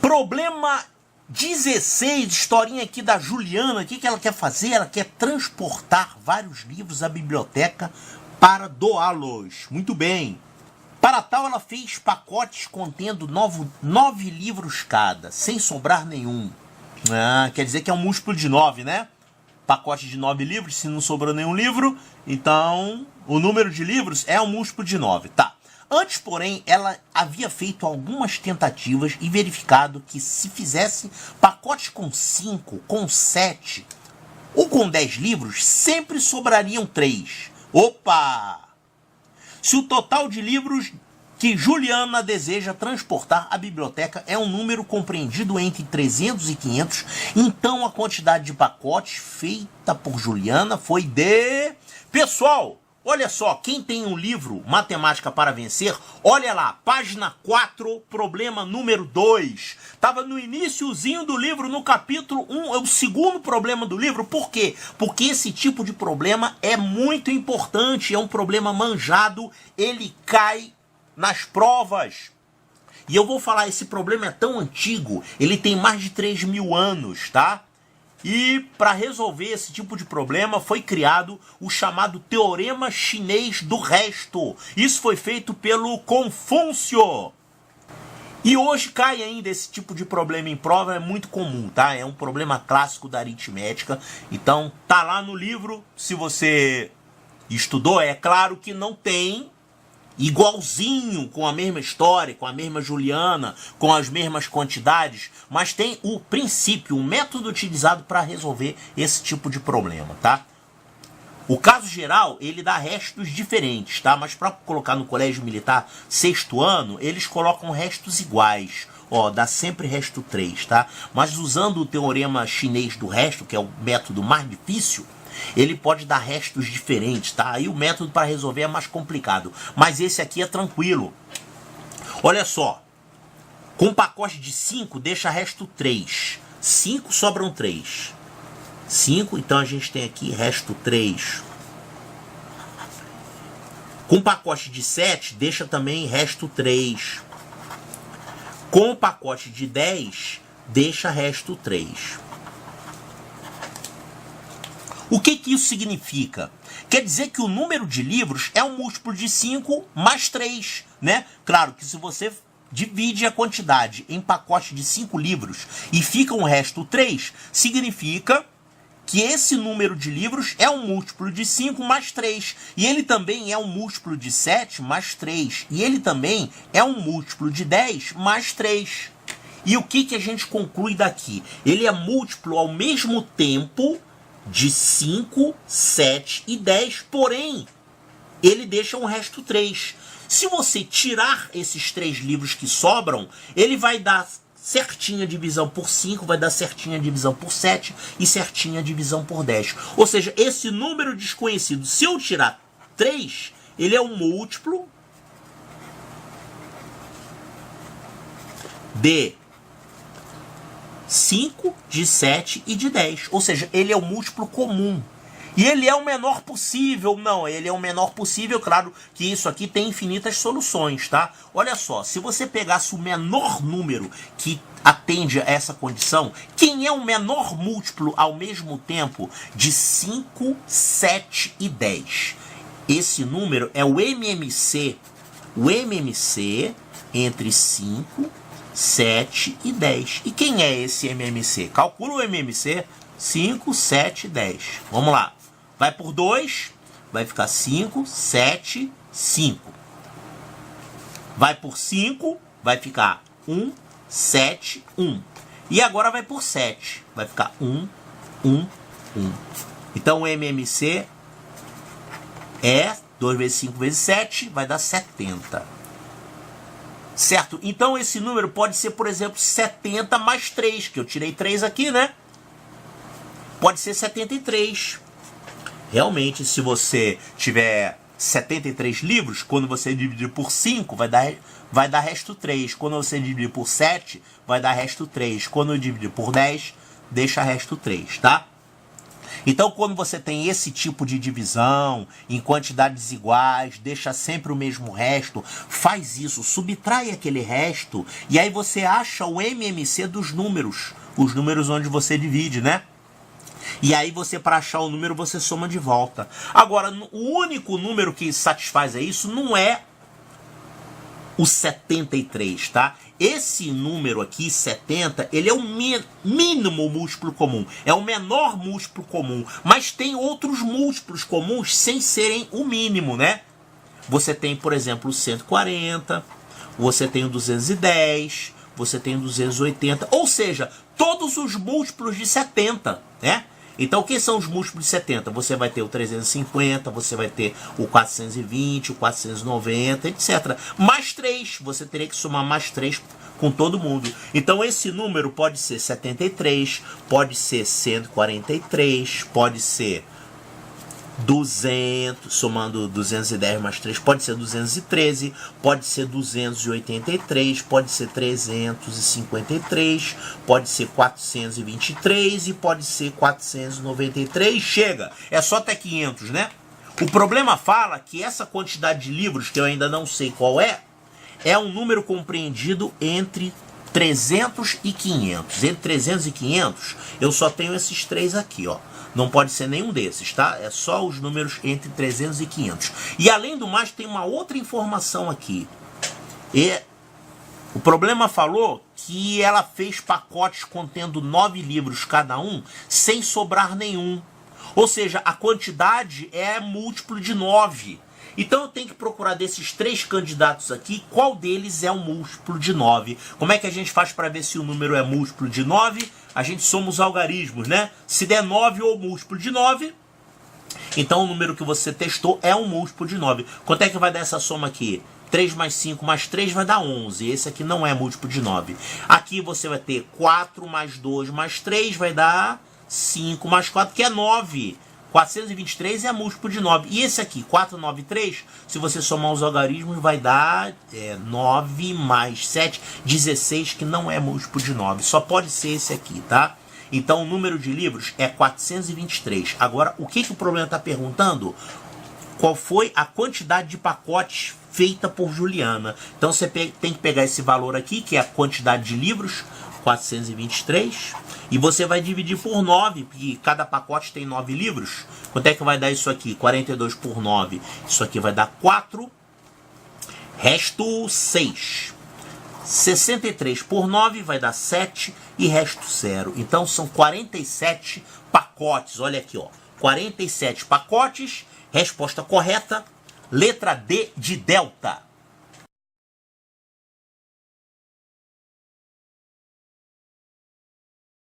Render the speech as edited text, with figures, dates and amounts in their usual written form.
Problema 16, historinha aqui da Juliana. O que ela quer fazer? Ela quer transportar vários livros à biblioteca para doá-los. Muito bem. Para tal, ela fez pacotes contendo 9 livros cada, sem sobrar nenhum. Quer dizer que é um múltiplo de 9, né? Pacote de 9 livros, se não sobrou nenhum livro, então o número de livros é um múltiplo de 9, tá? Antes, porém, ela havia feito algumas tentativas e verificado que se fizesse pacotes com 5, com 7 ou com 10 livros, sempre sobrariam 3. Opa! Se o total de livros que Juliana deseja transportar à biblioteca é um número compreendido entre 300 e 500, então a quantidade de pacotes feita por Juliana foi de... Pessoal, olha só, quem tem um livro Matemática para Vencer, olha lá, página 4, problema número 2. Estava no iniciozinho do livro, no capítulo 1, é o segundo problema do livro. Por quê? Porque esse tipo de problema é muito importante, é um problema manjado, ele cai nas provas. E eu vou falar, esse problema é tão antigo, ele tem mais de 3.000 anos, tá? E para resolver esse tipo de problema foi criado o chamado Teorema Chinês do Resto. Isso foi feito pelo Confúcio. E hoje cai ainda esse tipo de problema em prova, é muito comum, tá? É um problema clássico da aritmética. Então tá lá no livro, se você estudou, é claro que não tem igualzinho, com a mesma história, com a mesma Juliana, com as mesmas quantidades, mas tem o princípio, o método utilizado para resolver esse tipo de problema, tá? O caso geral, ele dá restos diferentes, tá? Mas para colocar no colégio militar 6º ano, eles colocam restos iguais. Ó, dá sempre resto 3, tá? Mas usando o teorema chinês do resto, que é o método mais difícil, ele pode dar restos diferentes, tá? Aí o método para resolver é mais complicado. Mas esse aqui é tranquilo. Olha só. Com pacote de 5, deixa resto 3. 5 sobram 3. 5, então a gente tem aqui resto 3. Com pacote de 7, deixa também resto 3. Com o pacote de 10, deixa resto 3. O que isso significa? Quer dizer que o número de livros é um múltiplo de 5 mais 3, né? Claro que se você divide a quantidade em pacote de 5 livros e fica um resto 3, significa que esse número de livros é um múltiplo de 5 mais 3. E ele também é um múltiplo de 7 mais 3. E ele também é um múltiplo de 10 mais 3. E o que a gente conclui daqui? Ele é múltiplo ao mesmo tempo de 5, 7 e 10, porém, ele deixa um resto 3. Se você tirar esses 3 livros que sobram, ele vai dar certinha divisão por 5, vai dar certinha divisão por 7 e certinha divisão por 10. Ou seja, esse número desconhecido, se eu tirar 3, ele é um múltiplo de 5, de 7 e de 10. Ou seja, ele é o múltiplo comum. E ele é o menor possível. Não, ele é o menor possível. Claro que isso aqui tem infinitas soluções, tá? Olha só, se você pegasse o menor número que atende a essa condição, quem é o menor múltiplo ao mesmo tempo de 5, 7 e 10? Esse número é o MMC. O MMC entre 5, 7 e 10. E quem é esse MMC? Calcula o MMC. 5, 7, 10. Vamos lá. Vai por 2, vai ficar 5, 7, 5. Vai por 5, vai ficar 1, 7, 1. E agora vai por 7, vai ficar 1, 1, 1. Então o MMC é 2 vezes 5 vezes 7, vai dar 70. Certo? Então esse número pode ser, por exemplo, 70 mais 3, que eu tirei 3 aqui, né? Pode ser 73. Realmente, se você tiver 73 livros, quando você dividir por 5, vai dar resto 3. Quando você dividir por 7, vai dar resto 3. Quando eu dividir por 10, deixa resto 3, tá? Então, quando você tem esse tipo de divisão em quantidades iguais, deixa sempre o mesmo resto, faz isso, subtrai aquele resto e aí você acha o MMC dos números, os números onde você divide, né? E aí você, para achar o número, você soma de volta. Agora, o único número que satisfaz isso não é o 73, tá? Esse número aqui, 70, ele é o mínimo múltiplo comum. É o menor múltiplo comum. Mas tem outros múltiplos comuns sem serem o mínimo, né? Você tem, por exemplo, o 140, você tem o 210, você tem o 280. Ou seja, todos os múltiplos de 70, né? Então, quem são os múltiplos de 70? Você vai ter o 350, você vai ter o 420, o 490, etc. Mais 3, você teria que somar mais 3 com todo mundo. Então, esse número pode ser 73, pode ser 143, pode ser 200, somando 210 mais 3, pode ser 213, pode ser 283, pode ser 353, pode ser 423 e pode ser 493. Chega, é só até 500, né? O problema fala que essa quantidade de livros, que eu ainda não sei qual é um número compreendido entre 300 e 500. Entre 300 e 500, eu só tenho esses três aqui, ó. Não pode ser nenhum desses, tá? É só os números entre 300 e 500. E além do mais, tem uma outra informação aqui. O problema falou que ela fez pacotes contendo 9 livros cada um, sem sobrar nenhum. Ou seja, a quantidade é múltiplo de 9. Então eu tenho que procurar desses 3 candidatos aqui, qual deles é um múltiplo de 9. Como é que a gente faz para ver se o número é múltiplo de 9? A gente soma os algarismos, né? Se der 9 ou múltiplo de 9, então o número que você testou é um múltiplo de 9. Quanto é que vai dar essa soma aqui? 3 mais 5 mais 3 vai dar 11. Esse aqui não é múltiplo de 9. Aqui você vai ter 4 mais 2 mais 3 vai dar 5 mais 4, que é 9. 423 é múltiplo de 9. E esse aqui, 493, se você somar os algarismos, vai dar 9 mais 7, 16, que não é múltiplo de 9. Só pode ser esse aqui, tá? Então, o número de livros é 423. Agora, o que o problema está perguntando? Qual foi a quantidade de pacotes feita por Juliana? Então, você tem que pegar esse valor aqui, que é a quantidade de livros, 423, e você vai dividir por 9, porque cada pacote tem 9 livros. Quanto é que vai dar isso aqui? 42 por 9. Isso aqui vai dar 4. Resto 6. 63 por 9 vai dar 7 e resto 0. Então são 47 pacotes. Olha aqui, ó. 47 pacotes. Resposta correta, letra D de Delta.